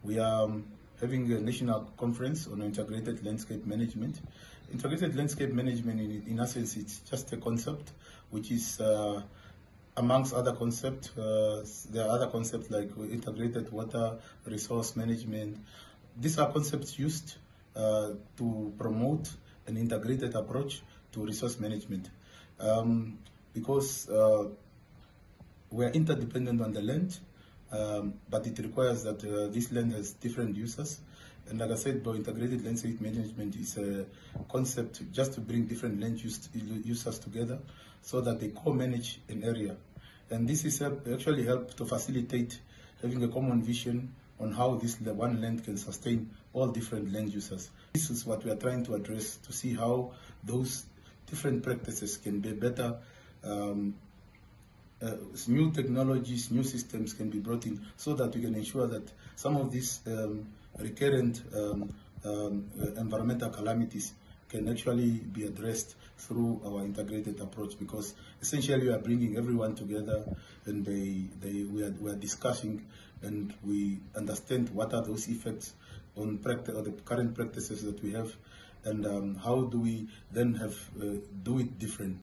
We are having a national conference on integrated landscape management. Integrated landscape management, in essence, it's just a concept which is amongst other concepts. There are other concepts like integrated water resource management. These are concepts used to promote an integrated approach to resource management, because we are interdependent on the land, but it requires that this land has different users. And like I said, integrated landscape management is a concept just to bring different land users together so that they co-manage an area. And this is actually help to facilitate having a common vision on how this one land can sustain all different land users. This is what we are trying to address, to see how those different practices can be better. New technologies, new systems can be brought in so that we can ensure that some of these recurrent environmental calamities can actually be addressed through our integrated approach, because essentially we are bringing everyone together and we are discussing and we understand what are those effects on the current practices that we have, and how do we then do it different.